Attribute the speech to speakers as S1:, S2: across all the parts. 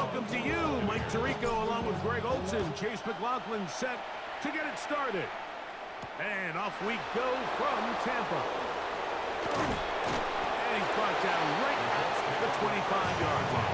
S1: welcome to you, Mike Tirico, along with Greg Olson. Chase McLaughlin set to get it started. And off we go from Tampa. And he's brought down right at the 25-yard line.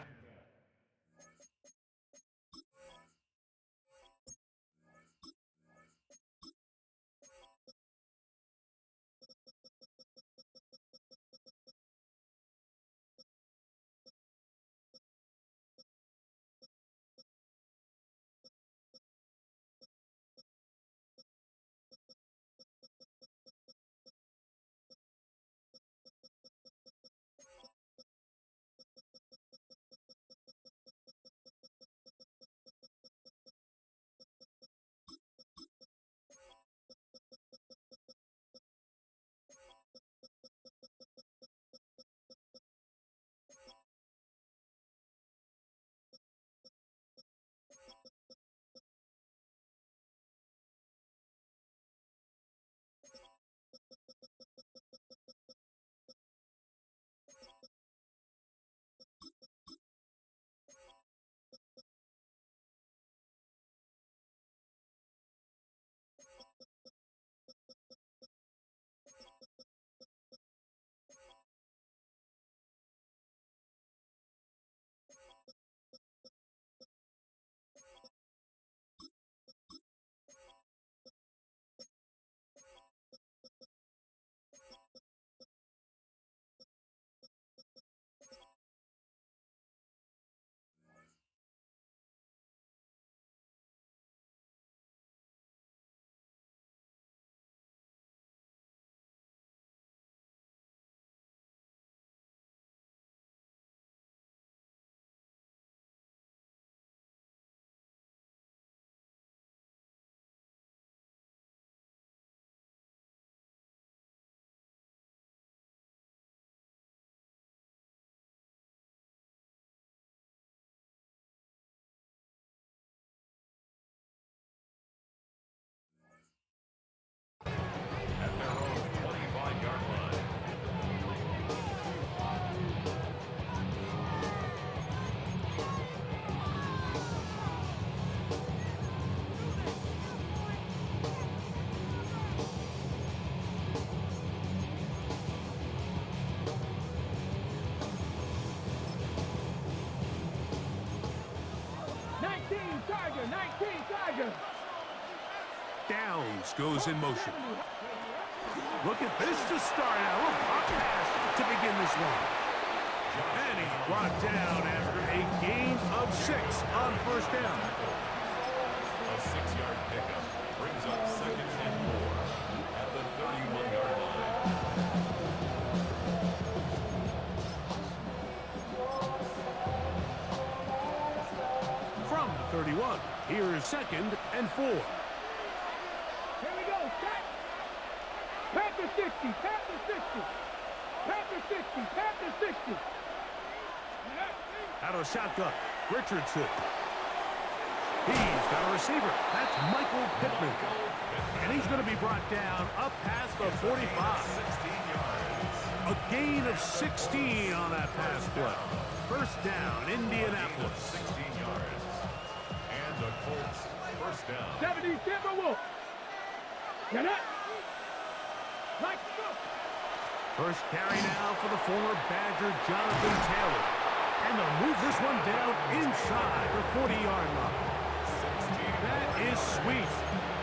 S1: At their own 25-yard line.
S2: Tiger.
S1: Downs goes in motion. Look at this to start out. A little pop pass to begin this one. And he's brought down after a gain of 6 on first down.
S3: A 6-yard pickup brings up 2nd and 4 at the 31-yard line.
S1: From the 31, here's 2nd and 4.
S2: Here we go. Set. Panther 60. Panther 60. Panther 60. Panther 60.
S1: Out of shotgun, Richardson. He's got a receiver. That's Michael Pittman. And he's going to be brought down up past the 45.
S3: 16 yards.
S1: A gain of 16 on that pass play. First down, Indianapolis.
S3: 16 yards. And the Colts first down.
S2: 70 Timberwolves. Get it. Like so.
S1: First carry now for the former Badger, Jonathan Taylor. And they'll move this one down inside the 40-yard line. That is sweet.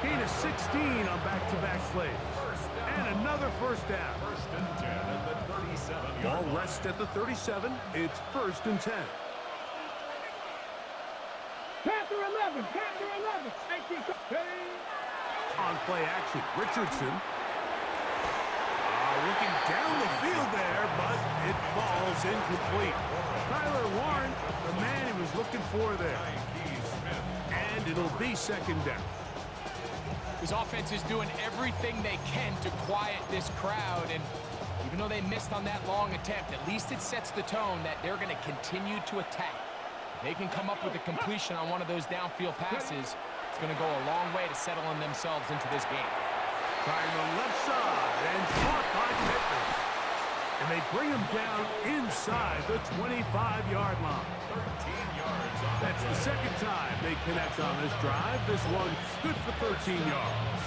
S1: Gain of 16 on back-to-back plays. And another first down.
S3: First and 10 at the 37-yard
S1: Ball
S3: line.
S1: rests at the 37. It's first and 10.
S2: Panther 11. Panther 11. 18.
S1: On play action, Richardson. Looking down the field there, but it falls incomplete. Tyler Warren, the man he was looking for there. And it'll be second down.
S4: His offense is doing everything they can to quiet this crowd, and even though they missed on that long attempt, at least it sets the tone that they're going to continue to attack. If they can come up with a completion on one of those downfield passes, it's going to go a long way to settling themselves into this game.
S1: Trying the left side and caught by Pittman. And they bring him down inside the 25-yard line.
S3: 13 yards
S1: That's the second time they connect on this drive. This one good for 13 yards.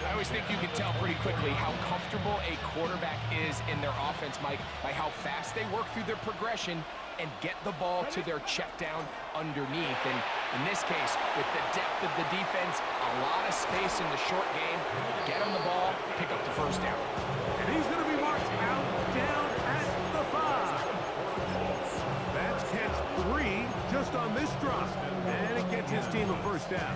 S4: I always think you can tell pretty quickly how comfortable a quarterback is in their offense, Mike, by how fast they work through their progression and get the ball to their check down underneath. And in this case, with the depth of the defense, a lot of space in the short game, get him the ball, pick up the first down.
S1: And he's going to be marked out down at the 5. That's catch 3 just on this drop. And it gets his team a first down.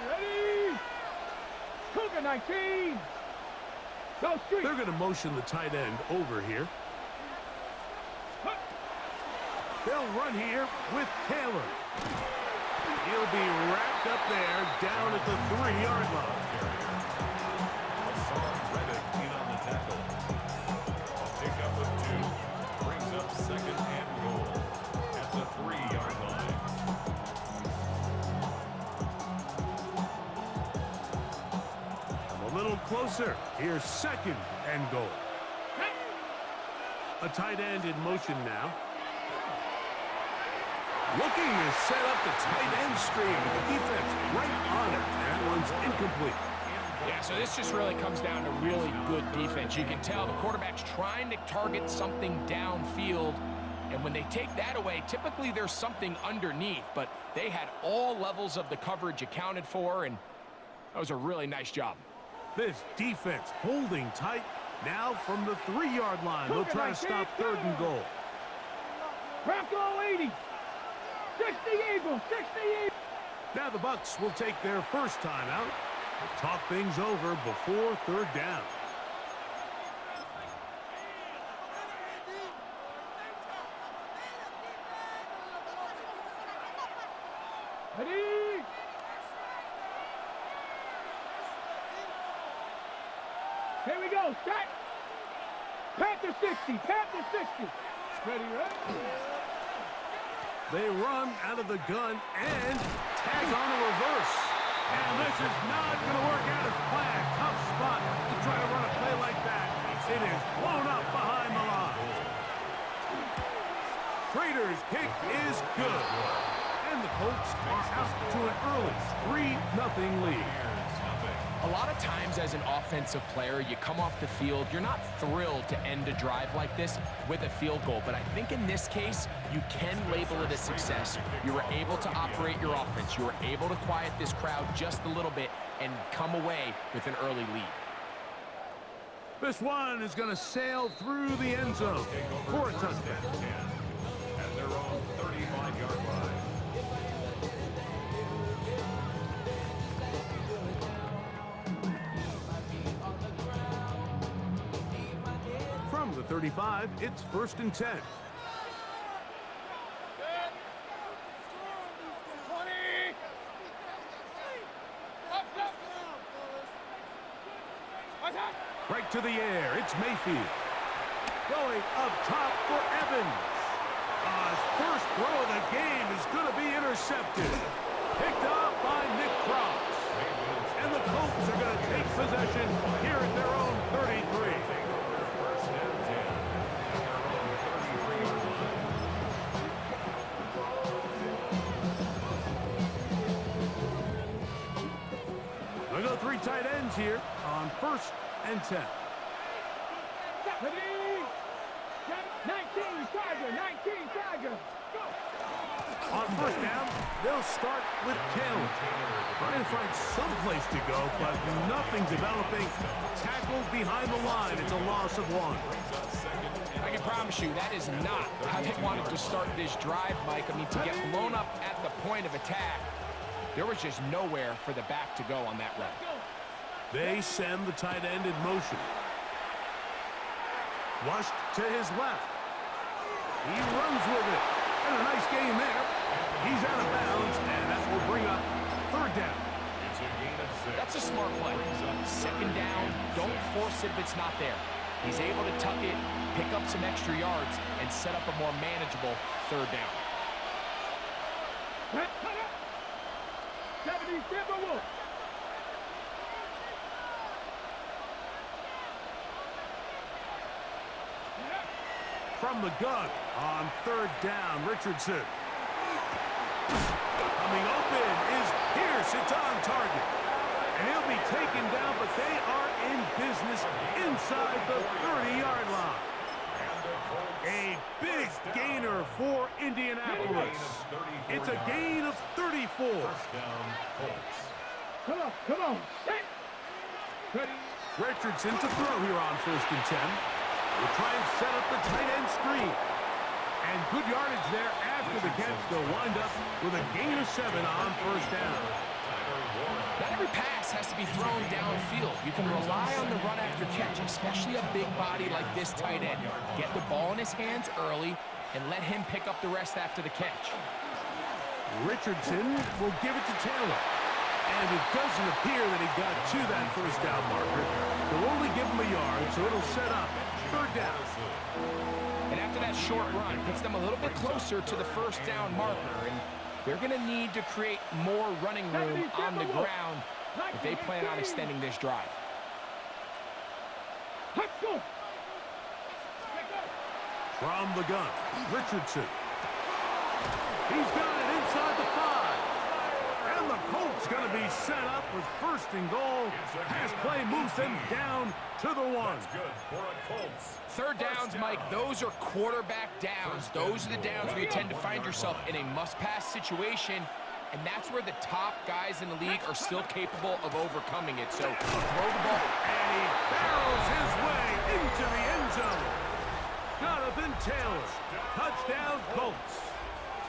S2: Ready? Cougar 19. Go street.
S1: They're going to motion the tight end over here. They'll run here with Taylor. He'll be wrapped up there down at the 3-yard line.
S3: Hassan Reddick in on the tackle. A pickup of 2. Brings up second and goal at the 3-yard line.
S1: A little closer. Here's second and goal. A tight end in motion now. Looking to set up the tight end screen with the defense right on it. That one's incomplete.
S4: Yeah, so this just really comes down to really good defense. You can tell the quarterback's trying to target something downfield, and when they take that away, typically there's something underneath, but they had all levels of the coverage accounted for, and that was a really nice job.
S1: This defense holding tight now from the 3-yard line. They'll try to stop third and goal.
S2: Bronco 80. 60 Eagles. 60 Eagles.
S1: Now the Bucs will take their first time out. They'll talk things over before third down.
S2: Ready? Here we go. Set. Panther 60. Panther 60. Ready, right?
S1: They run out of the gun and tag on a reverse. And this is not going to work out as planned. Tough spot to try to run a play like that. It is blown up behind the line. Schrader's kick is good. And the Colts are out to an early 3-0 lead.
S4: A lot of times as an offensive player, you come off the field, you're not thrilled to end a drive like this with a field goal. But I think in this case, you can label it a success. You were able to operate your offense. You were able to quiet this crowd just a little bit and come away with an early lead.
S1: This one is going to sail through the end zone for a touchdown.
S3: At their own 35-yard line.
S1: From the 35, it's 1st and 10. Right to the air, it's Mayfield. Going up top for Evans. His first throw of the game is going to be intercepted. Picked off by Nick Cross. And the Colts are going to take possession here at their own 33. We'll go 3 tight ends here on 1st and 10.
S2: Ready? 19 Tiger. 19 Tiger. Go.
S1: On 1st down, they'll start with Taylor. Trying to find some place to go, but nothing developing. Tackled behind the line. It's a loss of 1.
S4: I can promise you that is not how they wanted to start this drive, Mike. I mean, to get blown up at the point of attack, there was just nowhere for the back to go on that run.
S1: They send the tight end in motion. Flushed to his left. He runs with it. And a nice game there. He's out of bounds, and that will bring up 3rd down.
S3: It's a gain of 6.
S4: That's a smart play. 2nd down, don't force it if it's not there. He's able to tuck it, pick up some extra yards, and set up a more manageable 3rd down.
S2: Cut up. 70 Timberwolves.
S1: From the gun on third down, Richardson. Coming open is Pierce. It's on target. And he'll be taken down, but they are in business inside the 30-yard line. A big gainer for Indianapolis. It's a gain of 34.
S3: First down, Colts.
S2: Come on. Set. Ready.
S1: Richardson to throw here on 1st and 10. We'll try and set up the tight end screen. And good yardage there after the catch. They'll wind up with a gain of 7 on 1st down.
S4: Not every pass has to be thrown downfield. You can rely on the run after catch, especially a big body like this tight end. Get the ball in his hands early and let him pick up the rest after the catch.
S1: Richardson will give it to Taylor. And it doesn't appear that he got to that 1st down marker. They'll only give him a yard, so it'll set up 3rd down.
S4: And after that short run, puts them a little bit closer to the 1st down marker. And they're going to need to create more running room on the ground if they plan on extending this drive.
S2: Let's go.
S1: From the gun, Richardson. He's got it inside the 5. And the Colts going to be set up with 1st and goal. Pass play moves them down to the 1.
S3: That's good for a Colts.
S4: 3rd downs, Mike, those are quarterback downs. Those are the downs where you tend to find yourself in a must-pass situation, and that's where the top guys in the league are still capable of overcoming it. So throw the ball.
S1: And he barrels his way into the end zone. Jonathan Taylor, touchdown Colts.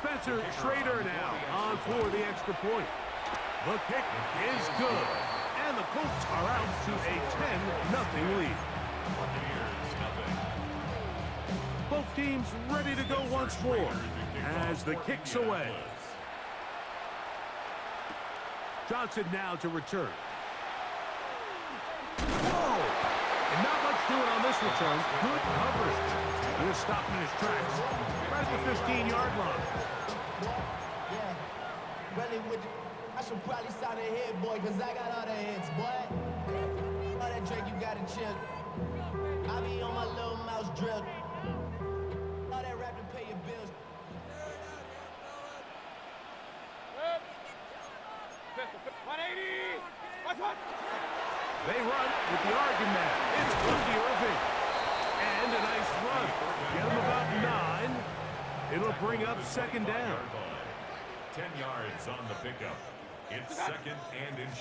S1: Spencer Schrader now on for the extra point. The kick is good, and the Colts are out to a 10-0 lead.
S3: Buccaneers, nothing.
S1: Both teams ready to go once more as the kick's away. Johnson now to return. Whoa! And not much doing on this return. Good coverage. He was stopped in his tracks right at the 15-yard line.
S5: Yeah, really I should probably sign a hit, boy, because I got all the hits, boy. All that Drake, you got to chill. I be on my little mouse drill. All that rap to pay your bills.
S2: 180. What's what?
S1: They run with the argument. It's Bundy Irving. And a nice run. Get him about 9. It'll bring up 2nd down.
S3: 10 yards on the pickup. It's 2nd and inches.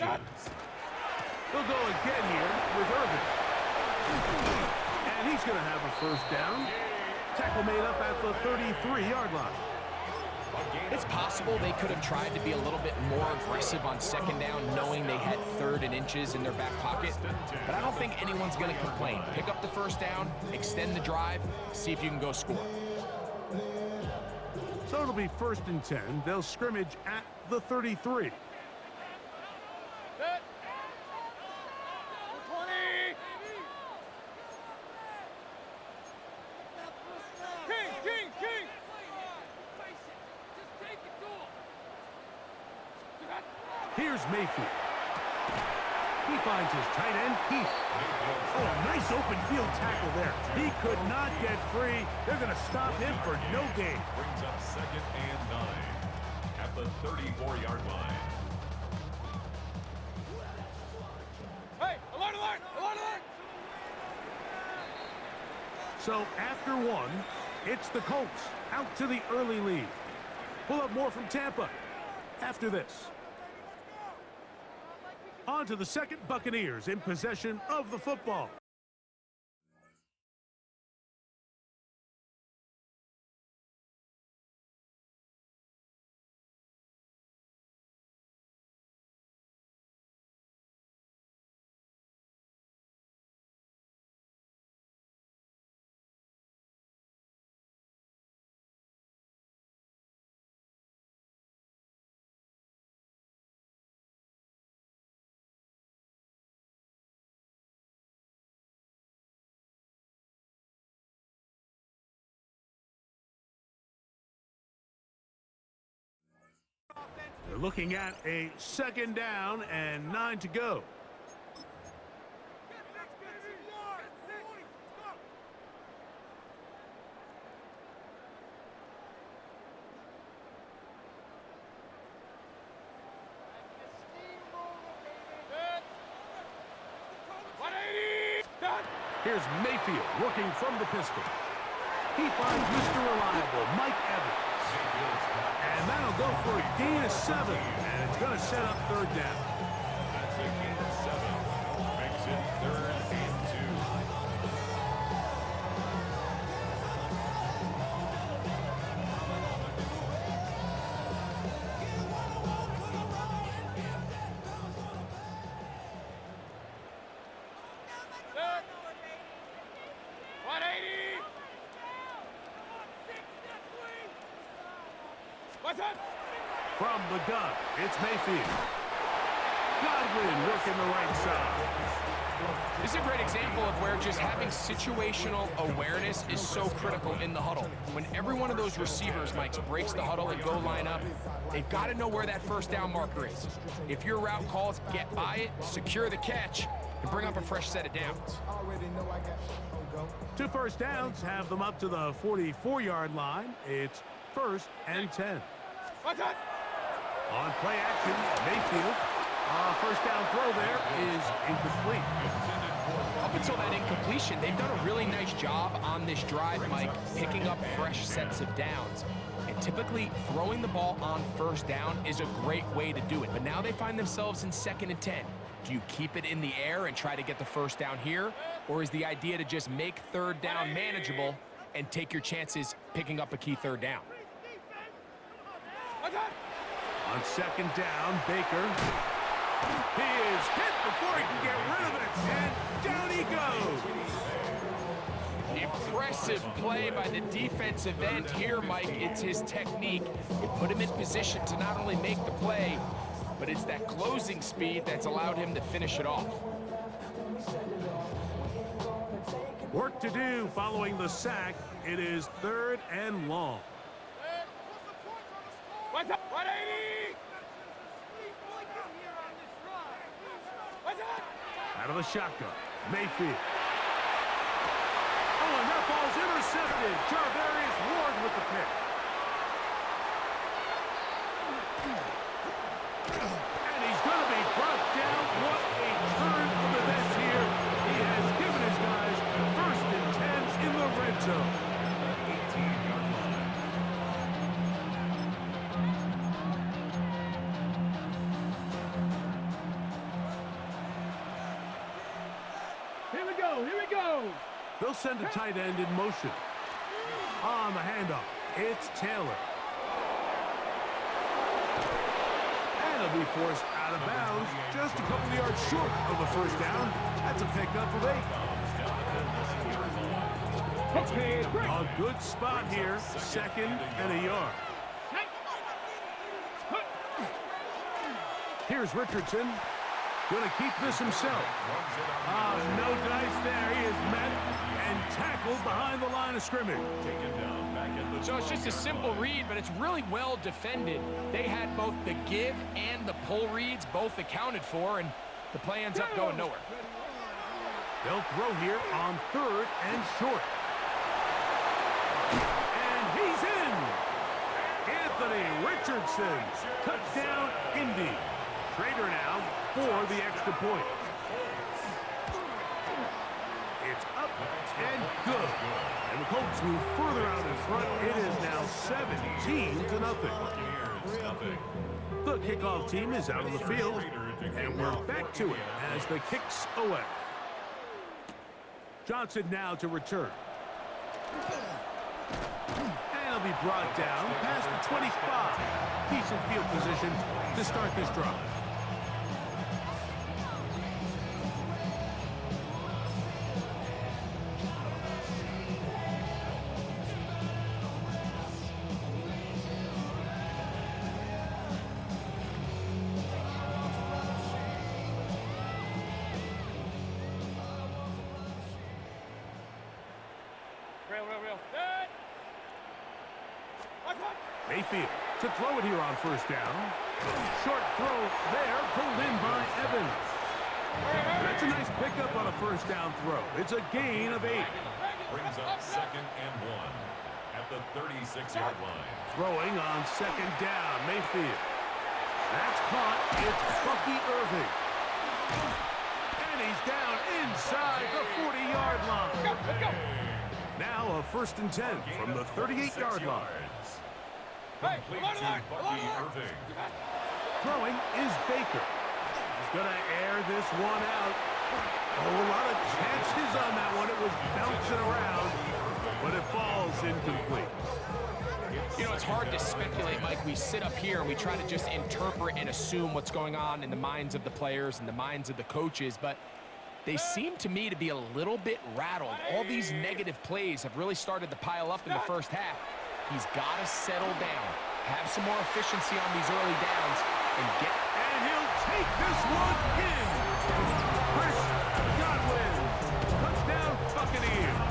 S1: They'll go again here with Irving. And he's going to have a 1st down. Tackle made up at the 33-yard line.
S4: It's possible they could have tried to be a little bit more aggressive on 2nd down, knowing they had 3rd and inches in their back pocket. But I don't think anyone's going to complain. Pick up the 1st down, extend the drive, see if you can go score.
S1: So it'll be 1st and 10. They'll scrimmage at the 33.
S2: Set. 20. King.
S1: Here's Mayfield. He finds his tight end, Heath. Oh, a nice open field tackle there. He could not get free. They're going to stop him for no gain.
S3: Brings up 2nd and 9 at the 34-yard line.
S2: Hey, alert!
S1: So after 1, it's the Colts out to the early lead. We'll have more from Tampa after this. On to the 2nd Buccaneers in possession of the football. looking at a second down and 9 to go. Here's Mayfield working from the pistol. He finds Mr. Reliable, Mike Evans. And that'll go for a gain of 7. And it's going to set up third down.
S3: That's a gain of 7. Makes it 3rd and 2.
S1: From the gun, it's Mayfield. Godwin working the right side.
S4: This is a great example of where just having situational awareness is so critical in the huddle. When every one of those receivers, Mike, breaks the huddle and go line up, they've got to know where that first down marker is. If your route calls, get by it, secure the catch, and bring up a fresh set of downs.
S1: 2 first downs have them up to the 44-yard line. It's 1st and 10. On play action, Mayfield. First down throw there is incomplete.
S4: Up until that incompletion, they've done a really nice job on this drive, Mike, picking up fresh sets of downs. And typically, throwing the ball on first down is a great way to do it. But now they find themselves in 2nd and 10. Do you keep it in the air and try to get the first down here? Or is the idea to just make third down manageable and take your chances picking up a key third down?
S1: On 2nd down, Baker. He is hit before he can get rid of it, and down he goes.
S4: Impressive play by the defensive end here, Mike. It's his technique. It put him in position to not only make the play, but it's that closing speed that's allowed him to finish it off.
S1: Work to do following the sack. It is 3rd and long.
S2: What's up? 180!
S1: Out of the shotgun, Mayfield. Oh, and that ball's intercepted. Charvarius Ward with the pick. And he's going to be brought down. What a turn of events here. He has given his guys 1st and 10 in the red zone.
S3: 18-yard line.
S2: Here we go, here we go!
S1: They'll send a tight end in motion. On the handoff, it's Taylor. And he'll be forced out of bounds, just a couple of yards short of a first down. That's a pickup of 8.
S2: Okay,
S1: A good spot here, 2nd and a yard. Here's Richardson. Going to keep this himself. No dice there. He is met and tackled behind the line of scrimmage.
S4: So it's just a simple read, but it's really well defended. They had both the give and the pull reads both accounted for, and the play ends up going nowhere.
S1: They'll throw here on 3rd and short. And he's in. Anthony Richardson. Touchdown, Indy. Trader now for the extra point. It's up and good. And the Colts move further out in front. It is now 17-0. The kickoff team is out on the field, and we're back to it as the kicks away. Johnson now to return. And he'll be brought down past the 25. Decent field position to start this drive. Mayfield to throw it here on first down. Short throw there, pulled in by Evans. That's a nice pickup on a first down throw. It's a gain of 8.
S3: Brings up 2nd and 1 at the 36-yard line.
S1: Throwing on 2nd down, Mayfield. That's caught. It's Bucky Irving. And he's down inside the 40-yard line. Now a 1st and 10 from the 38-yard line.
S3: Complete to Bucky Irving.
S1: Throwing is Baker. He's going to air this one out. Oh, a lot of chances on that one. It was bouncing around, but it falls incomplete.
S4: You know, it's hard to speculate, Mike. We sit up here and we try to just interpret and assume what's going on in the minds of the players and the minds of the coaches, but they seem to me to be a little bit rattled. All these negative plays have really started to pile up in the first half. He's got to settle down, have some more efficiency on these early downs, and
S1: he'll take this one in. Chris Godwin, touchdown Buccaneers.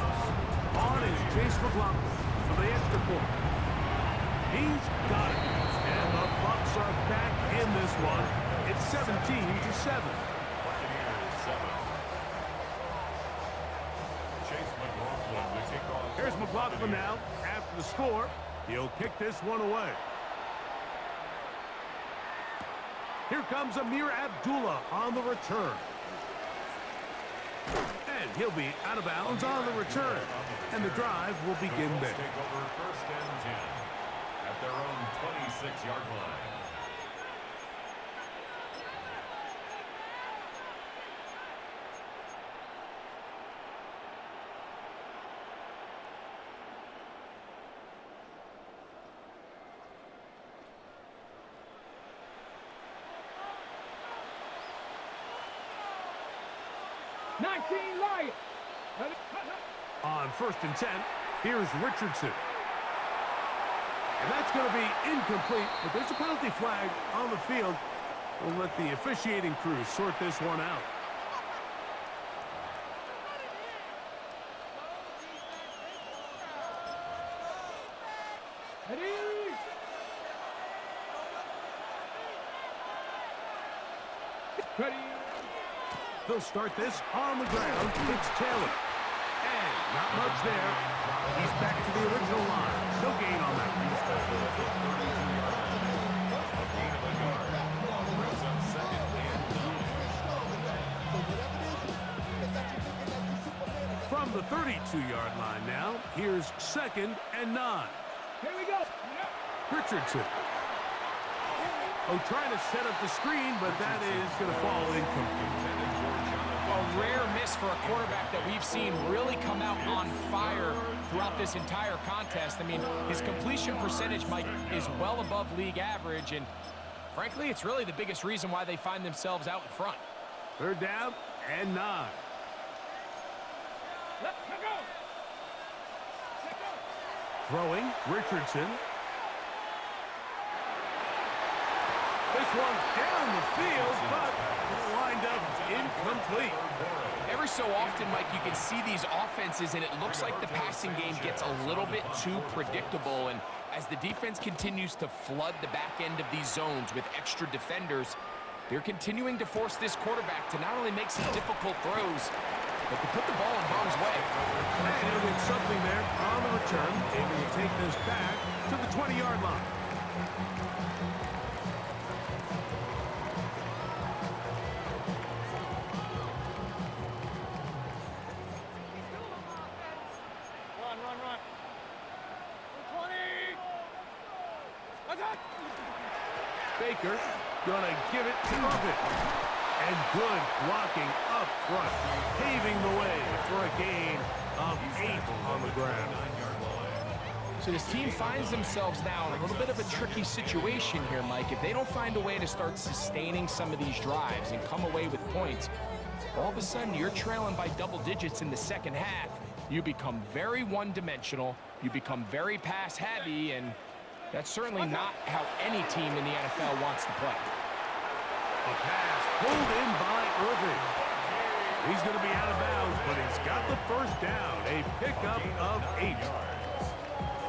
S1: On is Chase McLaughlin for the extra point. He's got it, and the Bucs are back in this one. It's 17-7.
S3: Buccaneers 7. Chase McLaughlin to kick off.
S1: Here's McLaughlin now. After the score, he'll kick this one away. Here comes Amir Abdullah on the return. And he'll be out of bounds on the return. And the drive will begin there.
S3: Take over 1st and 10 at their own 26-yard line.
S1: On 1st and 10, here's Richardson. And that's going to be incomplete, but there's a penalty flag on the field. We'll let the officiating crew sort this one out.
S2: Ready.
S1: They'll start this on the ground. It's Taylor. And not much there. He's back to the original line. No gain on that.
S3: A gain of a yard. Brings up 2nd and 9.
S1: From the 32-yard line now, here's 2nd and 9.
S2: Here we go.
S1: Richardson. Oh, trying to set up the screen, but that is going to fall incomplete.
S4: A rare miss for a quarterback that we've seen really come out on fire throughout this entire contest. I mean, his completion percentage, Mike, is well above league average, and frankly, it's really the biggest reason why they find themselves out in front.
S1: 3rd down and 9.
S2: Let go.
S1: Throwing, Richardson. This one down the field, but lined up incomplete.
S4: Every so often, Mike, you can see these offenses, and it looks like the passing game gets a little bit too predictable. And as the defense continues to flood the back end of these zones with extra defenders, they're continuing to force this quarterback to not only make some difficult throws, but to put the ball in harm's way.
S1: And he'll get something there on the return, able to take this back to the 20-yard line. Baker gonna give it to Irvin. And good blocking up front, paving the way for a gain of 8 on the ground.
S4: So this team finds themselves now in a little bit of a tricky situation here, Mike. If they don't find a way to start sustaining some of these drives and come away with points, all of a sudden you're trailing by double digits in the second half. You become very one-dimensional, you become very pass-heavy, and that's certainly not how any team in the NFL wants to play.
S1: A pass pulled in by Irving. He's going to be out of bounds, but he's got the first down. A pickup of 8.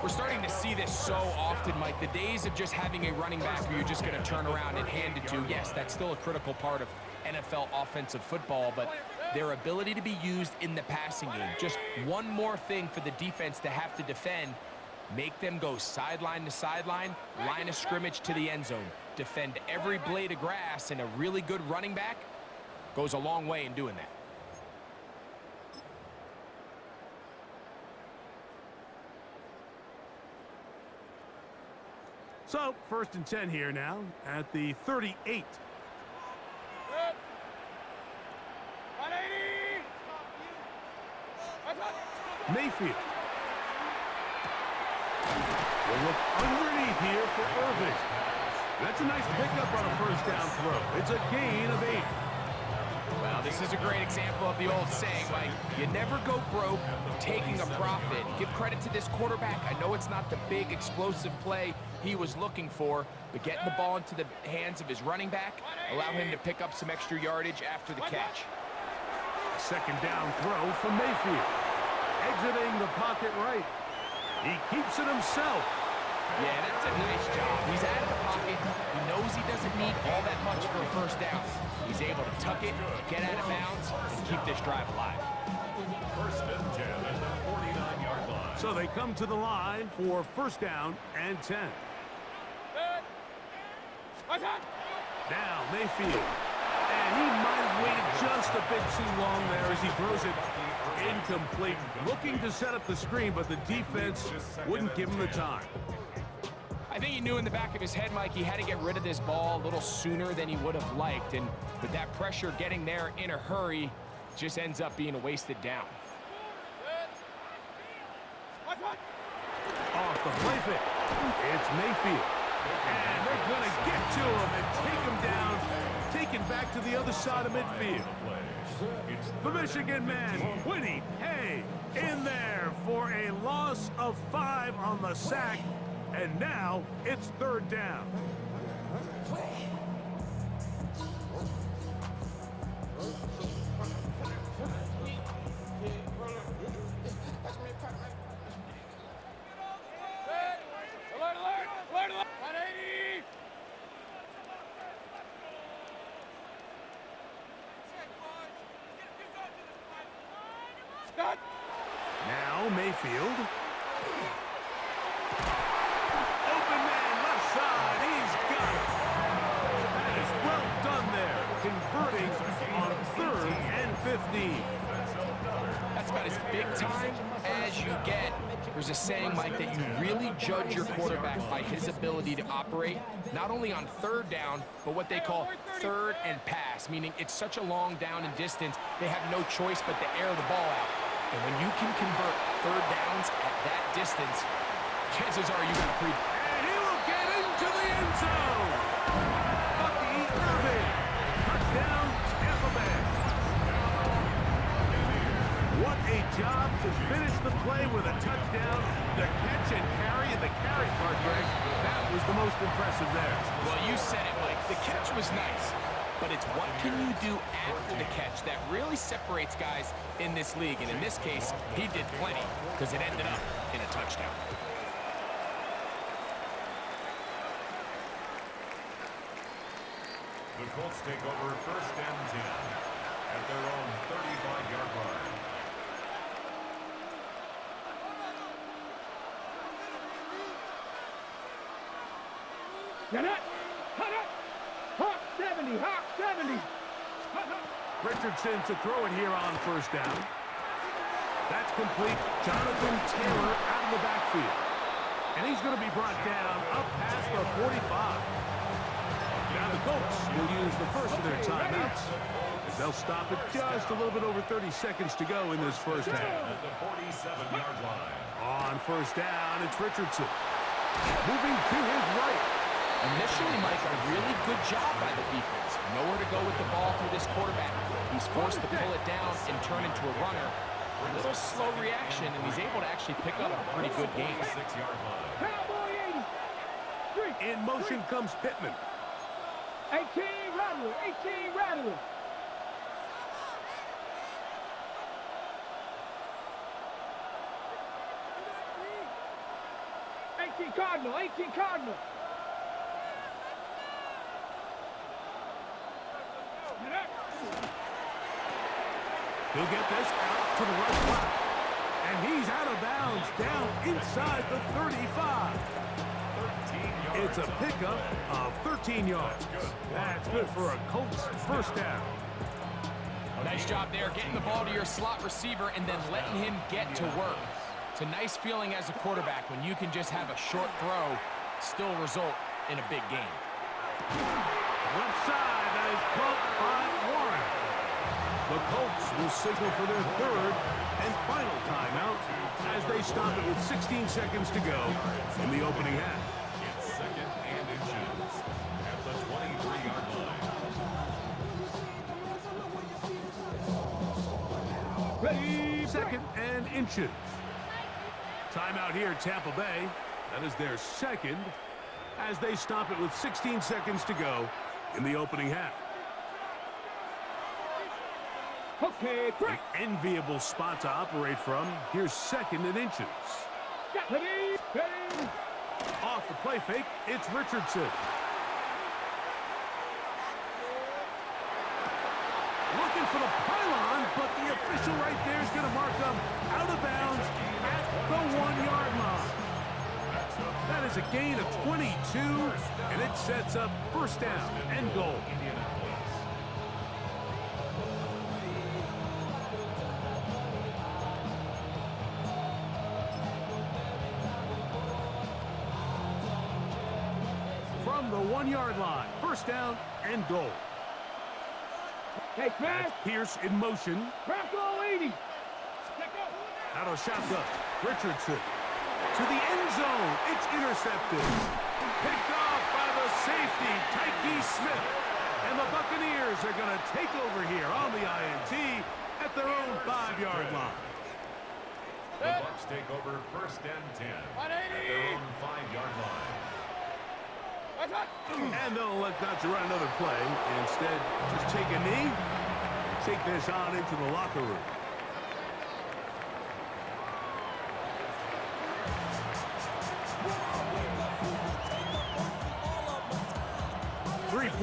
S4: We're starting to see this so often, Mike. The days of just having a running back who you're just going to turn around and hand it to, yes, that's still a critical part of NFL offensive football, but their ability to be used in the passing game. Just one more thing for the defense to have to defend. Make them go sideline to sideline, line of scrimmage to the end zone. Defend every blade of grass, and a really good running back goes a long way in doing that.
S1: So, 1st and 10 here now at the 38. Mayfield. Will look underneath here for Irving. That's a nice pickup on a 1st down throw. It's a gain of 8.
S4: Well, this is a great example of the old saying, Mike, you never go broke taking a profit. Give credit to this quarterback. I know it's not the big explosive play he was looking for, but getting the ball into the hands of his running back, allow him to pick up some extra yardage after the catch.
S1: 2nd down throw from Mayfield. Exiting the pocket right. He keeps it himself.
S4: Yeah, that's a nice job. He's out of the pocket. He knows he doesn't need all that much for a 1st down. He's able to tuck it, get out of bounds, and keep this drive alive.
S3: 1st and 10 at the 49-yard line.
S1: So they come to the line for 1st down and 10. Now Mayfield. And he might have waited just a bit too long there as he throws it incomplete. Looking to set up the screen, but the defense wouldn't give him the time.
S4: I think he knew in the back of his head, Mike, he had to get rid of this ball a little sooner than he would have liked. And with that pressure getting there in a hurry, just ends up being a wasted down.
S1: Off the play fake. It's Mayfield. And they're going to get to him and take him down. Taken back to the other side of midfield. The Michigan man, Kwity Paye, in there for a loss of 5 on the sack. And now it's 3rd down. Now Mayfield. Open man left side. He's got it. That is well done there. Converting on 3rd and 15.
S4: That's about as big time as you get. There's a saying, Mike, that you really judge your quarterback by his ability to operate, not only on 3rd down, but what they call 3rd and pass, meaning it's such a long down and distance, they have no choice but to air the ball out. And when you can convert 3rd downs at that distance, chances are you got a pretty...
S1: And he will get into the end zone. Bucky Irving. Touchdown, Tampa Bay. What a job to finish the play with a touchdown. The catch and carry, and the carry part, Greg, that was the most impressive there.
S4: Well, you said it, Mike. The catch was nice, but it's what can you do after the catch that really separates guys in this league. And in this case, he did plenty because it ended up in a touchdown.
S3: The Colts take over 1st and 10 at their own 35-yard line.
S2: Get it! Cut it! Hawk 70! Hawk 70!
S1: Richardson to throw it here on 1st down. That's complete. Jonathan Taylor out of the backfield. And he's going to be brought down up past the 45. Now the Colts will use the first of their timeouts as they'll stop it just a little bit over 30 seconds to go in this 1st half.
S3: At the 47-yard line.
S1: On 1st down, it's Richardson. Moving to his right.
S4: Initially, Mike, a really good job by the defense. Nowhere to go with the ball for this quarterback. He's forced to pull it down and turn into a runner. A little slow reaction, and he's able to actually pick up a pretty good game.
S3: 6-yard line.
S2: Cowboy 80!
S1: In motion comes Pittman.
S2: 18 Rattler! 18 Rattler! 18 Cardinal, 18 Cardinal.
S1: He'll get this out to the right block. And he's out of bounds down inside the 35.
S3: 13 yards.
S1: It's a pickup of 13 yards. That's good for a Colts first down.
S4: Nice job there, getting the ball to your slot receiver and then letting him get to work. It's a nice feeling as a quarterback when you can just have a short throw still result in a big game.
S1: Left side, that is caught by Warren. The Colts will signal for their third and final timeout as they stop it with 16 seconds to go in the opening half.
S3: It's second and inches at the 23-yard line.
S2: Ready,
S1: Second and inches. Timeout here, Tampa Bay. That is their second as they stop it with 16 seconds to go in the opening half.
S2: Okay, break.
S1: An enviable spot to operate from. Here's second and inches.
S2: Ready, ready.
S1: Off the play fake, it's Richardson. Looking for the pylon, but the official right there is going to mark them out of bounds at the 1-yard line. That is a gain of 22, and it sets up first down and goal. From the 1-yard line, first down and goal.
S2: Hey, Chris.
S1: That's Pierce in motion.
S2: Crack all 80.
S1: Out of shotgun. Richardson. To the end zone. It's intercepted. Picked off by the safety, Tyke Smith. And the Buccaneers are going to take over here on the INT at their own 5-yard line.
S3: The Bucs take over first and 10 at their own 5-yard line.
S1: And they'll elect not to run another play. Instead, just take a knee and take this on into the locker room.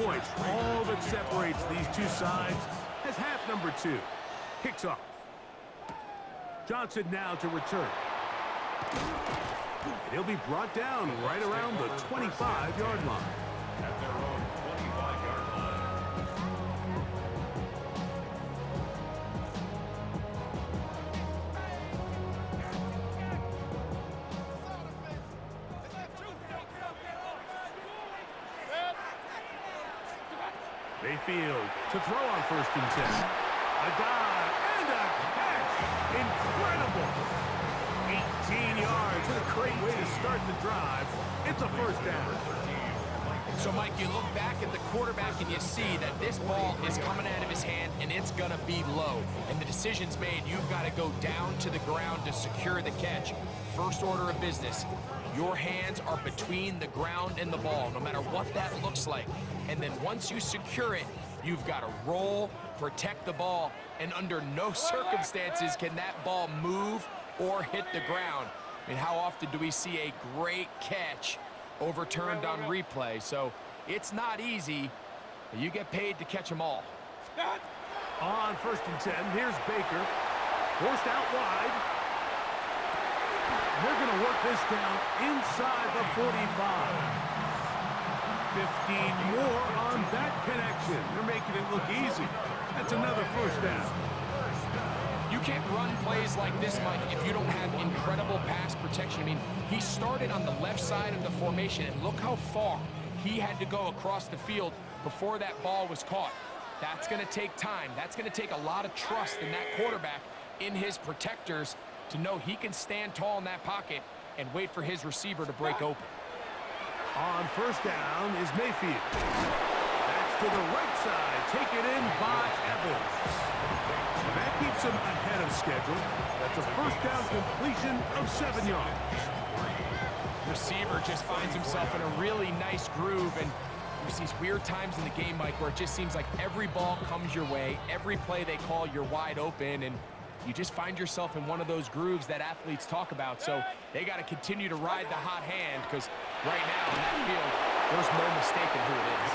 S1: Points, all that separates these two sides as half number 2 kicks off. Johnson now to return. And he'll be brought down right around the 25-yard line.
S3: At their own 25-yard line.
S1: Mayfield to throw on first and 10. A dive and a catch. Incredible. 18 yards. What a great way to start the drive. It's a first down.
S4: So, Mike, you look back at the quarterback and you see that this ball is coming out of his hand and it's going to be low. And the decision's made. You've got to go down to the ground to secure the catch. First order of business. Your hands are between the ground and the ball, no matter what that looks like. And then once you secure it, you've got to roll, protect the ball, and under no circumstances can that ball move or hit the ground. I mean, how often do we see a great catch overturned on replay? So it's not easy, but you get paid to catch them all.
S1: On first and 10, here's Baker. Forced out wide. They're going to work this down inside the 45. 15 more on that connection. They're making it look easy. That's another first down.
S4: You can't run plays like this, Mike, if you don't have incredible pass protection. I mean, he started on the left side of the formation, and look how far he had to go across the field before that ball was caught. That's going to take time. That's going to take a lot of trust in that quarterback, in his protectors, to know he can stand tall in that pocket and wait for his receiver to break open.
S1: On first down is Mayfield. That's to the right side, taken in by Evans. And that keeps him ahead of schedule. That's a first down completion of 7 yards.
S4: Receiver just finds himself in a really nice groove, and there's these weird times in the game, Mike, where it just seems like every ball comes your way, every play they call, you're wide open, and you just find yourself in one of those grooves that athletes talk about. So they got to continue to ride the hot hand because right now in that field, there's no mistaking who it is.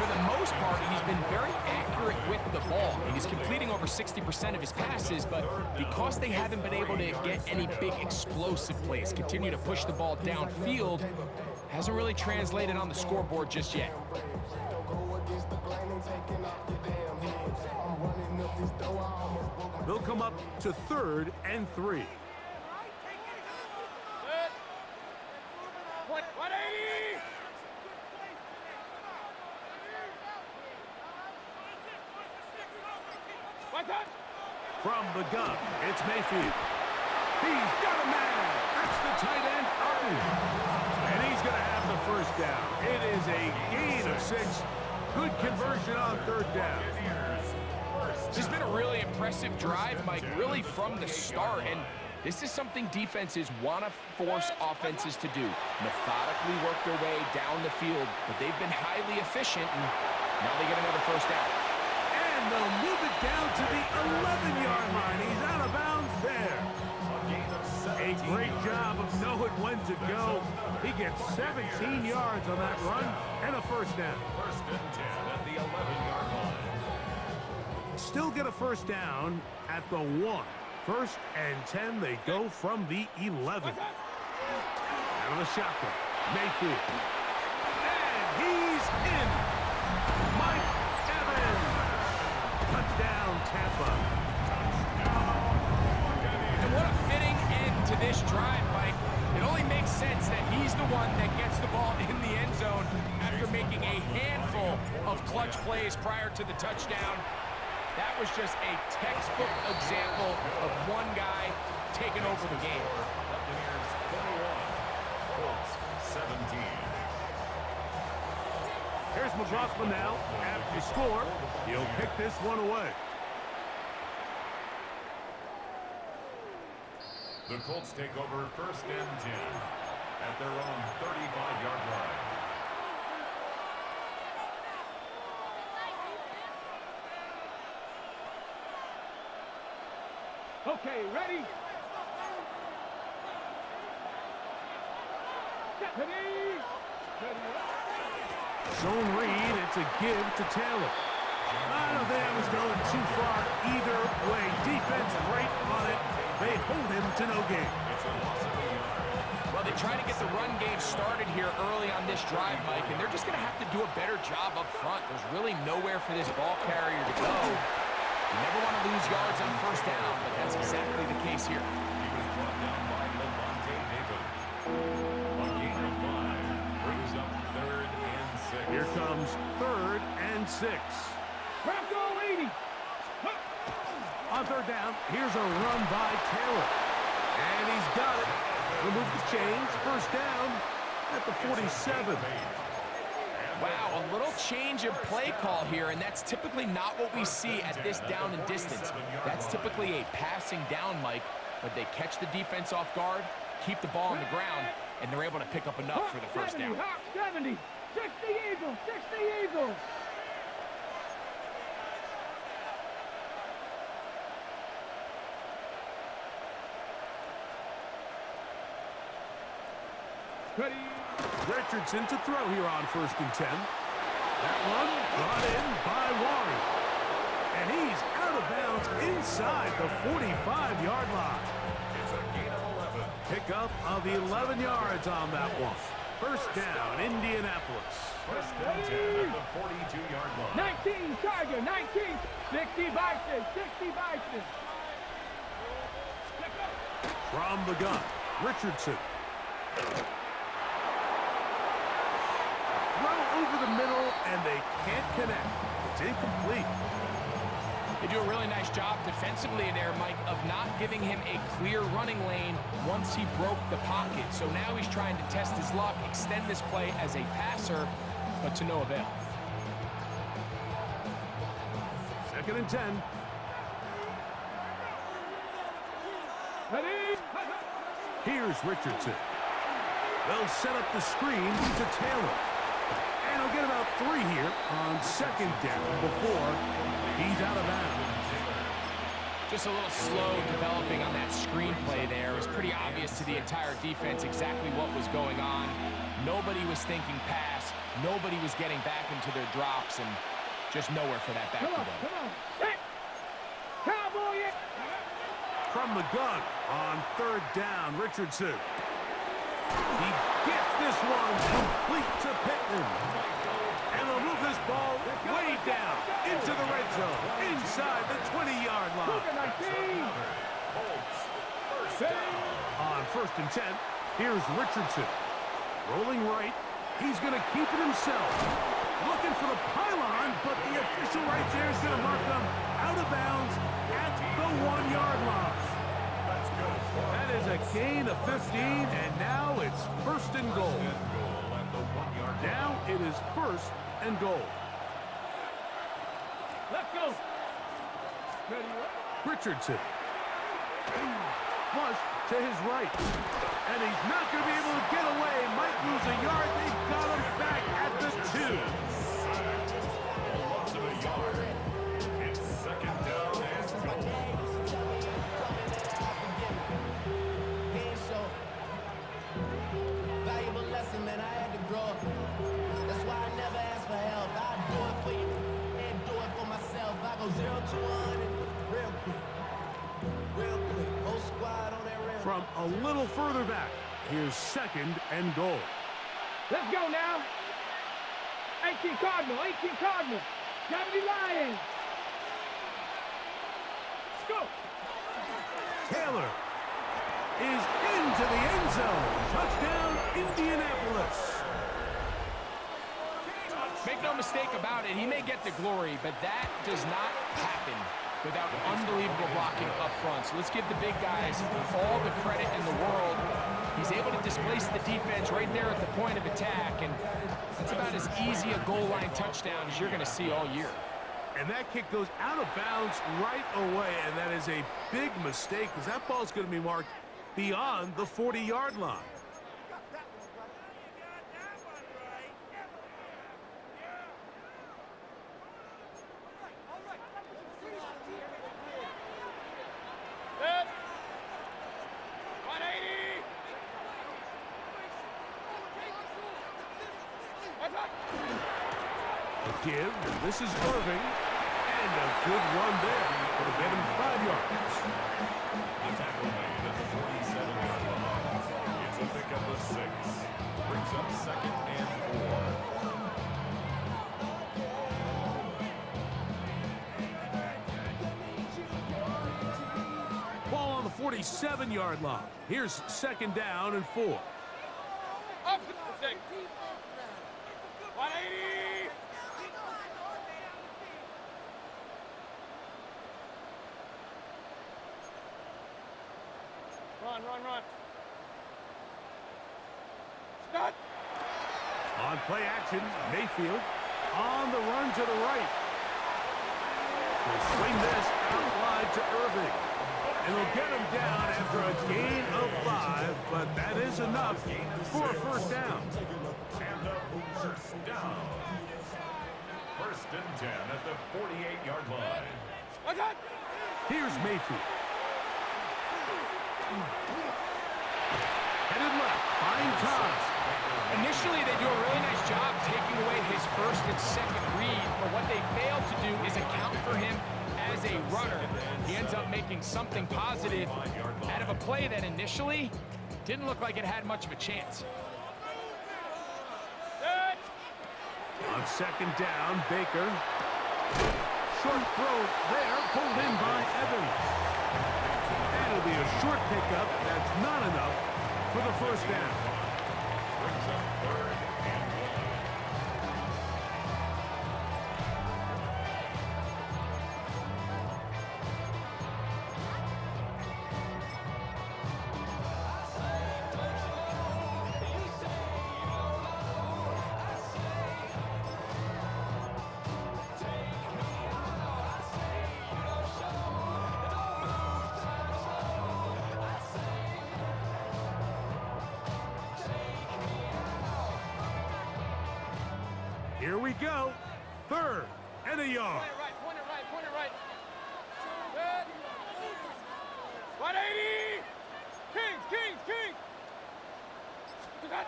S4: For the most part, he's been very accurate with the ball, and he's completing over 60% of his passes, but because they haven't been able to get any big explosive plays, continue to push the ball downfield, hasn't really translated on the scoreboard just yet.
S1: They'll come up to 3rd and 3. From the gun, it's Mayfield. He's got a man. That's the tight end, Upton. And he's going to have the first down. It is a gain of 6. Good conversion on 3rd down.
S4: This has been a really impressive drive, Mike, really from the start. And this is something defenses want to force offenses to do. Methodically work their way down the field, but they've been highly efficient, and now they get another first down.
S1: And they'll move it down to the 11-yard line. He's out of bounds there. A great job of knowing when to go. He gets 17 yards on that run and a first down.
S3: 1st and 10 at the 11-yard line.
S1: Still get a first down at the 1. 1st and 10, they go from the 11. Out of the shotgun, Mayfield. And he's in. Mike Evans. Touchdown, Tampa.
S4: And what a fitting end to this drive, Mike. It only makes sense that he's the one that gets the ball in the end zone after making a handful of clutch plays prior to the touchdown. That was just a textbook example of one guy taking over the game.
S3: Buccaneers 21, Colts 17.
S1: Here's McLaughlin now. After the score, he'll pick this one away.
S3: The Colts take over 1st and 10 at their own 35-yard line.
S2: Okay, ready?
S1: Zone read, it's a give to Taylor. I don't think I was going too far either way. Defense right on it. They hold him to no gain.
S4: Well, they try to get the run game started here early on this drive, Mike, and they're just going to have to do a better job up front. There's really nowhere for this ball carrier to go. You never want to lose yards on 1st down, but that's exactly the case here.
S3: He was brought down by Levante David. A gain of 5 brings up 3rd and 6.
S1: Here comes 3rd and 6.
S2: Bronco 80.
S1: On 3rd down, here's a run by Taylor. And he's got it. Remove the chains. 1st down at the 47.
S4: Wow, a little change of play call here, and that's typically not what we see at this down and distance. That's typically a passing down, Mike, but they catch the defense off guard, keep the ball on the ground, and they're able to pick up enough for the first down.
S2: Hawk 70. 60 Eagles. 60 Eagles. Ready.
S1: Richardson to throw here on 1st and 10. That one brought in by Warren. And he's out of bounds inside the 45-yard line.
S3: It's a gain of 11.
S1: Pickup of 11 yards on that one. 1st down, Indianapolis.
S3: 1st and 10 at the 42-yard line.
S2: 19 Charger. 19. 60 Bison. 60 Bison.
S1: From the gun, Richardson. Over the middle, and they can't connect. It's incomplete.
S4: They do a really nice job defensively there, Mike, of not giving him a clear running lane once he broke the pocket. So now he's trying to test his luck, extend this play as a passer, but to no avail.
S1: 2nd and 10.
S2: Ready.
S1: Here's Richardson. They'll set up the screen to Taylor. And he'll get about 3 here on 2nd down before he's out of bounds.
S4: Just a little slow developing on that screenplay there. It was pretty obvious to the entire defense exactly what was going on. Nobody was thinking pass. Nobody was getting back into their drops, and just nowhere for that back to go.
S2: Come on. Set. Cowboy it.
S1: From the gun on third down, Richardson. He gets this one complete to Pittman. And they'll move this ball way down into the red zone, inside the 20-yard line. On 1st and 10, here's Richardson. Rolling right, he's going to keep it himself. Looking for the pylon, but the official right there is going to mark them out of bounds at the 1-yard line. That is a gain of 15, and now it's 1st and goal. Now it is 1st and goal.
S2: Let's go. Ready,
S1: Richardson. Flush to his right. And he's not going to be able to get away. Might lose a yard. They've got him back at the 2.
S3: Loss of a yard. It's 2nd down and goal.
S5: Valuable lesson, man. I had to grow up. That's why I never ask for help. I do it for you and do it for myself. I go 0 to 100 real quick. Real quick. Whole squad on that rail.
S1: From a little further back, here's 2nd and goal.
S2: Let's go now. 18 Cardinal. 18 Cardinal. 70 Lions. Let's go.
S1: Taylor is into the end zone. Touchdown, Indianapolis.
S4: Make no mistake about it, he may get the glory, but that does not happen without unbelievable blocking up front. So let's give the big guys all the credit in the world. He's able to displace the defense right there at the point of attack, and that's about as easy a goal line touchdown as you're going to see all year.
S1: And that kick goes out of bounds right away, and that is a big mistake because that ball's going to be marked beyond the 40-yard line. A give, and this is Irving, and a good run there. It'll get him 5 yards.
S3: The tackle made at the 47-yard line. It's a pickup of 6. Brings up 2nd and 4.
S1: Ball on the 47-yard line. Here's 2nd down and 4.
S2: Up to 6. 180. Run. Start.
S1: On play action, Mayfield on the run to the right. He'll swing this out wide to Irving. And he'll get him down after a gain of 5, but that is enough for a 1st down.
S3: And a 1st down. 1st and 10 at the 48-yard line.
S2: What's that?
S1: Here's Mayfield. Headed left, buying time.
S4: Initially, they do a really nice job taking away his 1st and 2nd read, but what they failed to do is account for him as a runner. He ends up making something positive out of a play that initially didn't look like it had much of a chance.
S1: On 2nd down, Baker. Short throw there, pulled in by Evans. And it'll be a short pickup. That's not enough for the 1st down.
S3: Brings up 3rd and
S1: 1. Here we go. 3rd and a yard.
S2: Point it right. Good.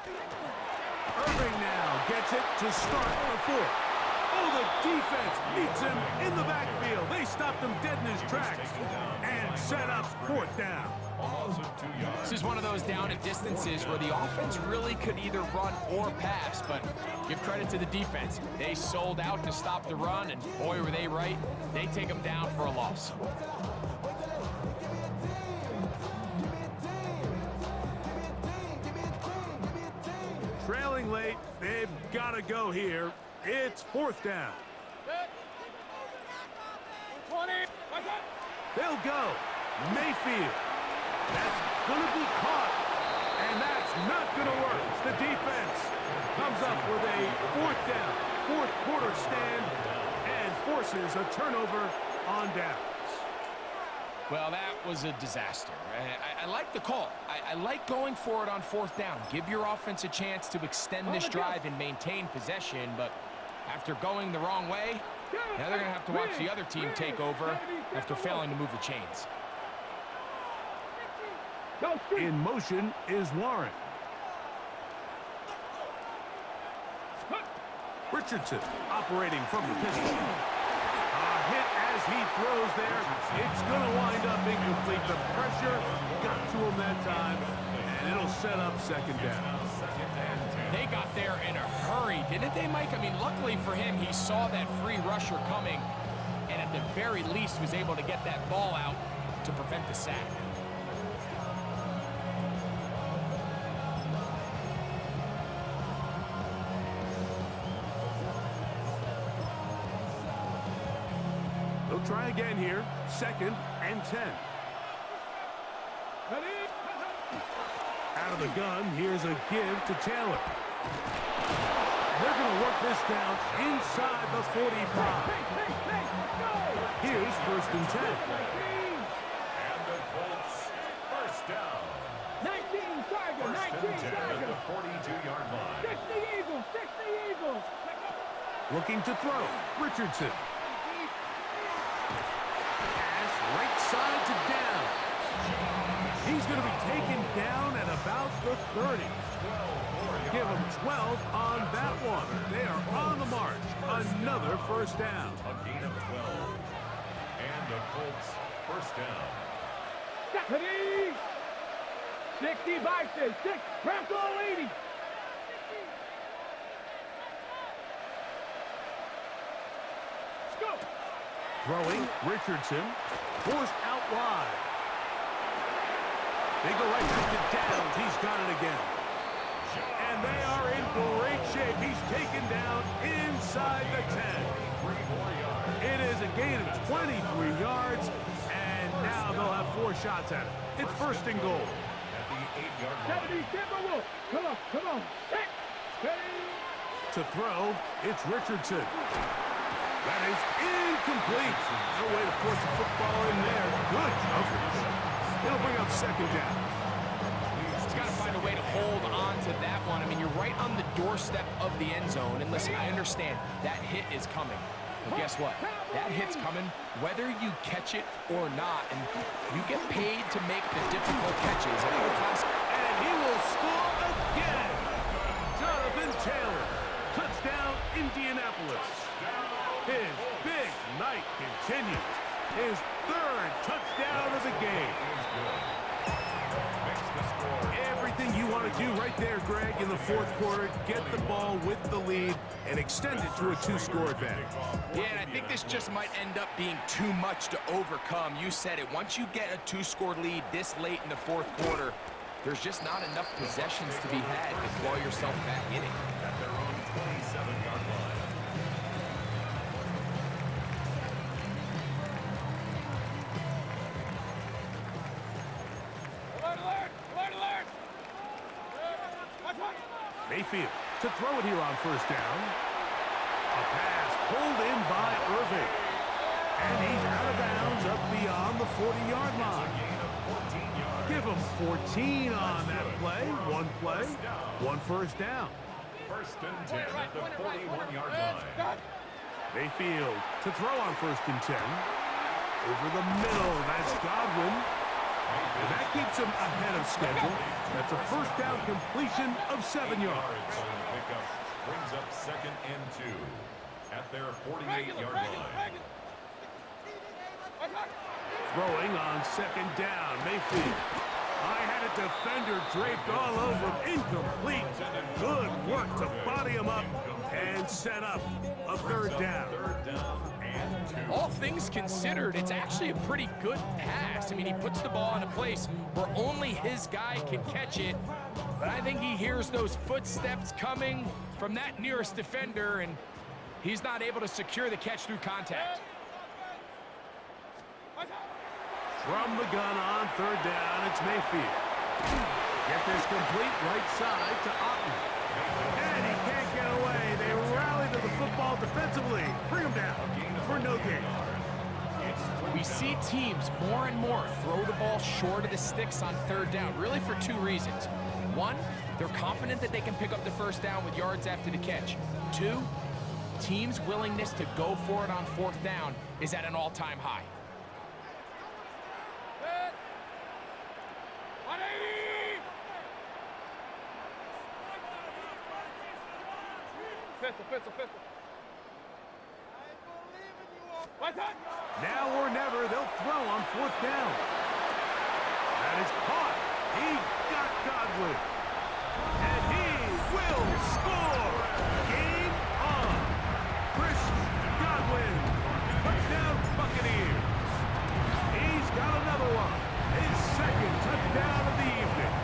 S1: Irving now gets it to start the fourth. Oh, the defense meets him in the backfield. They stopped him dead in his tracks and set up fourth down.
S4: This is one of those down and distances where the offense really could either run or pass, but give credit to the defense. They sold out to stop the run, and boy, were they right. They take them down for a loss.
S1: Trailing late, they've got to go here. It's fourth down.
S2: 20.
S1: They'll go. Mayfield. That's going to be caught. And that's not going to work. The defense comes up with a fourth down, fourth quarter stand, and forces a turnover on downs.
S4: Well, that was a disaster. I like the call. I like going for it on fourth down. Give your offense a chance to extend this drive and maintain possession, but after going the wrong way, now they're going to have to watch the other team take over after failing to move the chains.
S1: In motion is Warren. Richardson operating from the pistol. A hit as he throws there. It's going to wind up incomplete. The pressure got to him that time, and it'll set up second down.
S4: They got there in a hurry, didn't they, Mike? I mean, luckily for him, he saw that free rusher coming, and at the very least was able to get that ball out to prevent the sack.
S1: They'll try again here. Second and 10. Out of the gun, here's a give to Taylor. They're going to work this down inside the 45. Here's first and 10.
S3: And the Colts, first down.
S2: 19 Tiger, 19 Tiger.
S3: The 42-yard line.
S2: 60 Eagles, 60 Eagles.
S1: Looking to throw. Richardson. Pass right side to down. He's going to be taken down at about the 30. Give him 12 on that one. They are on the march. Another first down.
S3: A gain of 12. And the Colts, first down.
S2: 60 Bison, 6, Bronco 80. Let's go.
S1: Throwing, Richardson. Forced out wide. They go right back to Downs. He's got it again. And they are in great shape. He's taken down inside the 10. It is a gain of 23 yards, and now they'll have 4 shots at it. It's first and goal.
S3: At the 8-yard line.
S2: 70 Timberwolves. Come on, come on. Hey.
S1: To throw, it's Richardson. That is incomplete. No way to force a football in there. Good coverage. It'll bring up second down.
S4: He's got to find a way to hold on to that one. I mean, you're right on the doorstep of the end zone. And listen, I understand that hit is coming. But guess what? That hit's coming whether you catch it or not. And you get paid to make the difficult catches.
S1: And he will score again. Jonathan Taylor. Touchdown, Indianapolis. His big night continues. His 3rd touchdown of the game. Everything you want to do right there, Greg, in the 4th quarter. Get the ball with the lead and extend it to a 2-score advantage.
S4: Yeah, and I think this just might end up being too much to overcome. You said it. Once you get a 2-score lead this late in the 4th quarter, there's just not enough possessions to be had to claw yourself back in it.
S3: At their own 27-yard line.
S1: Mayfield to throw it here on first down. A pass pulled in by Irving. And he's out of bounds up beyond the 40-yard line. Give him 14 on that play. 1 play, 1 first down.
S3: First and 10 at the 41-yard line.
S1: Mayfield to throw on first and 10. Over the middle, that's Godwin. And that keeps him ahead of schedule. That's a first down completion of 7 yards.
S3: On the pickup brings up 2nd and 2 at their 48-yard line.
S1: Throwing on 2nd down, Mayfield. I had a defender draped all over him. Incomplete. Good work to body him up and set up a 3rd down.
S3: 3rd down and 2.
S4: All things considered, it's actually a pretty good pass. I mean, he puts the ball in a place where only his guy can catch it. But I think he hears those footsteps coming from that nearest defender, and he's not able to secure the catch through contact.
S1: From the gun on 3rd down, it's Mayfield. Get this complete right side to Otten. And he can't get away. They rally to the football defensively. Bring him down for no gain.
S4: We see teams more and more throw the ball short of the sticks on 3rd down, really for 2 reasons. 1, they're confident that they can pick up the 1st down with yards after the catch. 2, teams' willingness to go for it on 4th down is at an all-time high.
S2: Pistol.
S1: Now or never, they'll throw on 4th down. That is caught. He got Godwin. And he will score. Game on. Chris Godwin. Touchdown Buccaneers. He's got another one. His 2nd touchdown of the evening.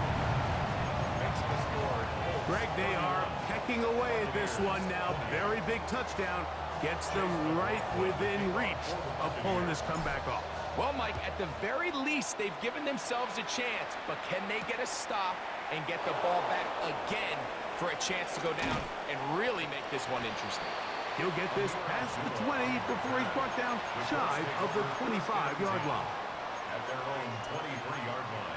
S1: Greg, they are pecking away at this one now. Very big touchdown. Gets them right within reach of pulling this comeback off.
S4: Well, Mike, at the very least, they've given themselves a chance, but can they get a stop and get the ball back again for a chance to go down and really make this one interesting?
S1: He'll get this past the 20 before he's brought down shy of the 25-yard line.
S3: At their own 23-yard line.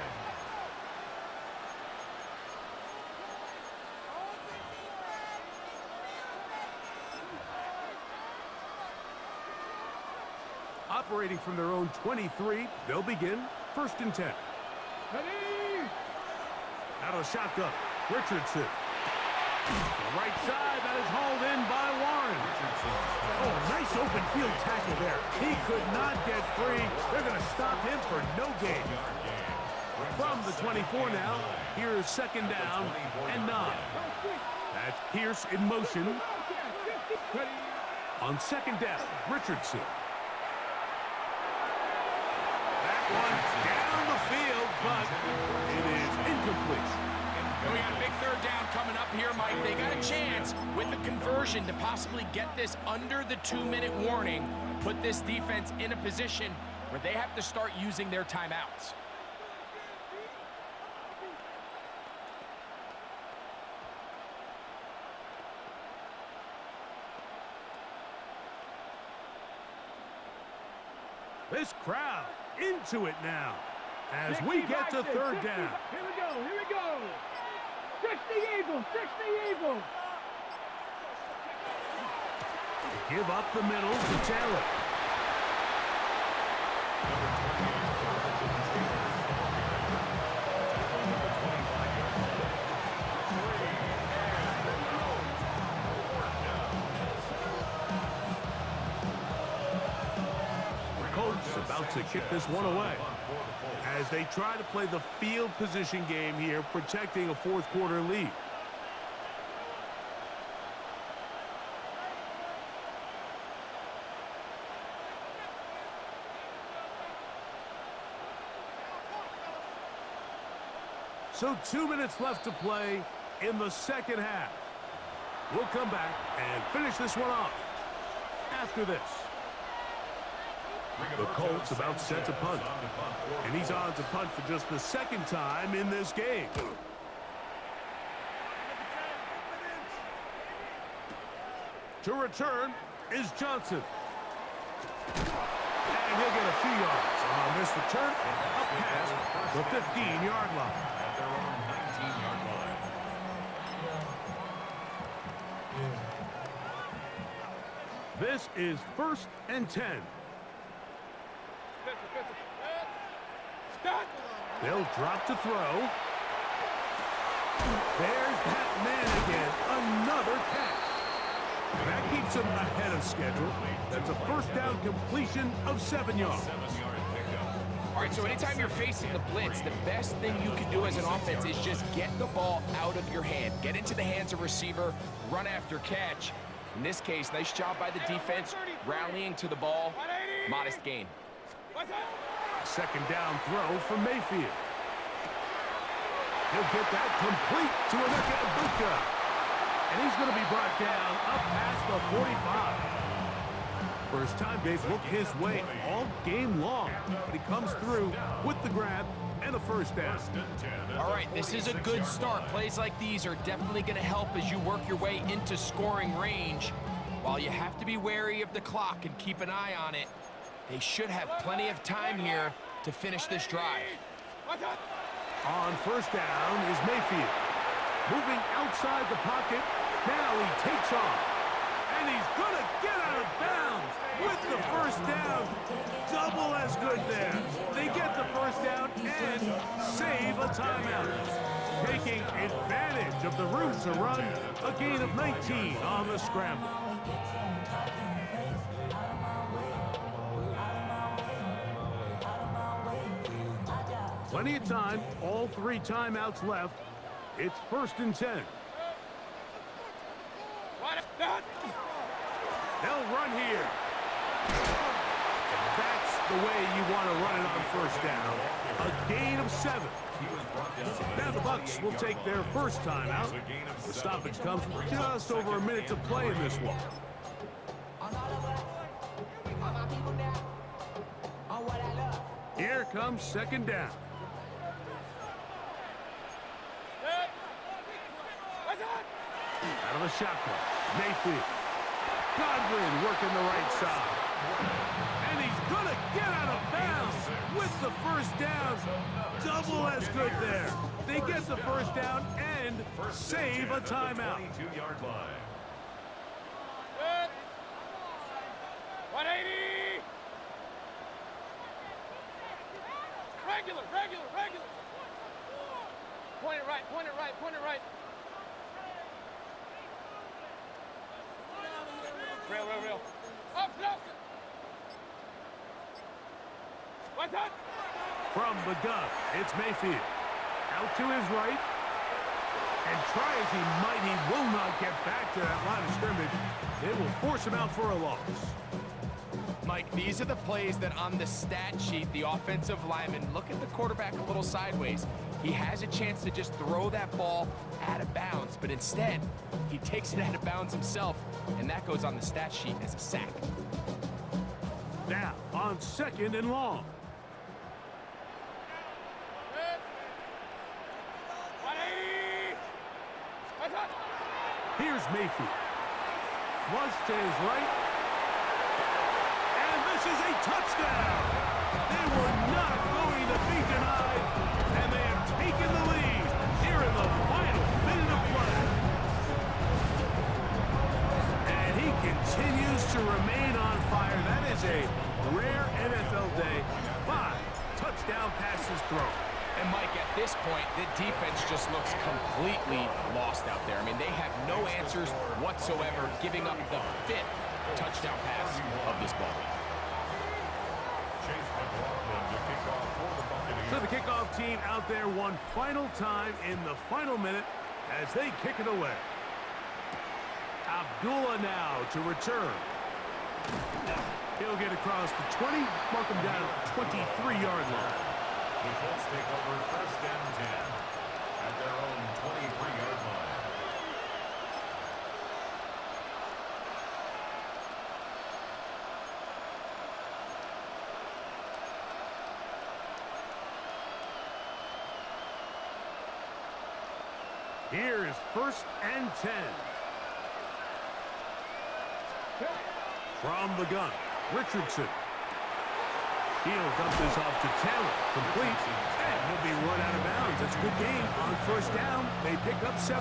S1: Operating from their own 23, they'll begin 1st and 10. Out of the shotgun, Richardson. The right side, that is hauled in by Warren. Oh, nice open field tackle there. He could not get free. They're going to stop him for no gain. From the 24 now, here's 2nd down and 9. That's Pierce in motion. On 2nd down, Richardson. One down the field, but it is incomplete.
S4: And we got a big 3rd down coming up here, Mike. They got a chance with the conversion to possibly get this under the 2-minute warning, put this defense in a position where they have to start using their timeouts.
S1: This crowd into it now as we get to 3rd down.
S2: Here we go. 60 Eagles.
S1: Give up the middle to Taylor. The Colts about to kick this one away as they try to play the field position game here, protecting a 4th quarter lead. So 2 minutes left to play in the 2nd half. We'll come back and finish this one off after this. The Colts about set to punt. And he's on to punt for just the 2nd time in this game. To return is Johnson. And he'll get a few yards on this return up past the 15-yard line.
S3: At their own 19-yard line.
S1: This is 1st and 10. They'll drop to throw. There's that man again. Another catch. That keeps him ahead of schedule. That's a first down completion of 7 yards.
S3: 7-yard pickup.
S4: All right, so anytime you're facing the blitz, the best thing you can do as an offense is just get the ball out of your hand. Get into the hands of receiver, run after catch. In this case, nice job by the defense, rallying to the ball. Modest gain.
S1: Second down throw for Mayfield. He'll get that complete to Emeka Egbuka. And he's going to be brought down up past the 45. First time they've looked his way all game long, but he comes through with the grab and a first down.
S4: All right, this is a good start. Plays like these are definitely going to help as you work your way into scoring range. While you have to be wary of the clock and keep an eye on it, they should have plenty of time here to finish this drive.
S1: On first down is Mayfield. Moving outside the pocket. Now he takes off. And he's going to get out of bounds with the first down. Double as good there. They get the first down and save a timeout. Taking advantage of the room to run. A gain of 19 on the scramble. Plenty of time. All 3 timeouts left. It's 1st and 10. They'll run here. And that's the way you want to run it on first down. A gain of 7. Now the Bucs will take their first timeout. The stoppage comes with just over a minute to play in this one. Here comes second down. Out of the shotgun, Mayfield. Godwin working the right side. And he's going to get out of bounds with the first down. Double as good there. They get the first down and save a timeout.
S3: 22-yard line.
S2: 180! Regular. Point it right. Real. Up, Nelson! What's that?
S1: From the gun, it's Mayfield. Out to his right. And try as he might, he will not get back to that line of scrimmage. They will force him out for a loss.
S4: Mike, these are the plays that on the stat sheet, the offensive lineman look at the quarterback a little sideways. He has a chance to just throw that ball out of bounds, but instead, he takes it out of bounds himself, and that goes on the stat sheet as a sack.
S1: Now, on 2nd and long.
S2: 180! What's that?
S1: Here's Mayfield. Flush to his right. And this is a touchdown. They were not going to be denied. And they have taken the lead here in the final minute of play. And he continues to remain on fire. That is a rare NFL day. 5 touchdown passes thrown.
S4: And Mike, at this point, the defense just looks completely lost out there. I mean, they have no answers whatsoever, giving up the 5th touchdown pass of this ball game.
S3: Chase McLaughlin to kick off for the Buccaneers.
S1: So the kickoff team out there one final time in the final minute as they kick it away. Abdullah now to return. He'll get across the 20, mark him down at the 23-yard line.
S3: The Colts take over 1st and 10 at their own 23-yard line.
S1: Here is 1st and 10. From the gun, Richardson. He'll dump this off to Taylor. Complete. And he'll be run out of bounds. That's a good game on 1st down. They pick up 7.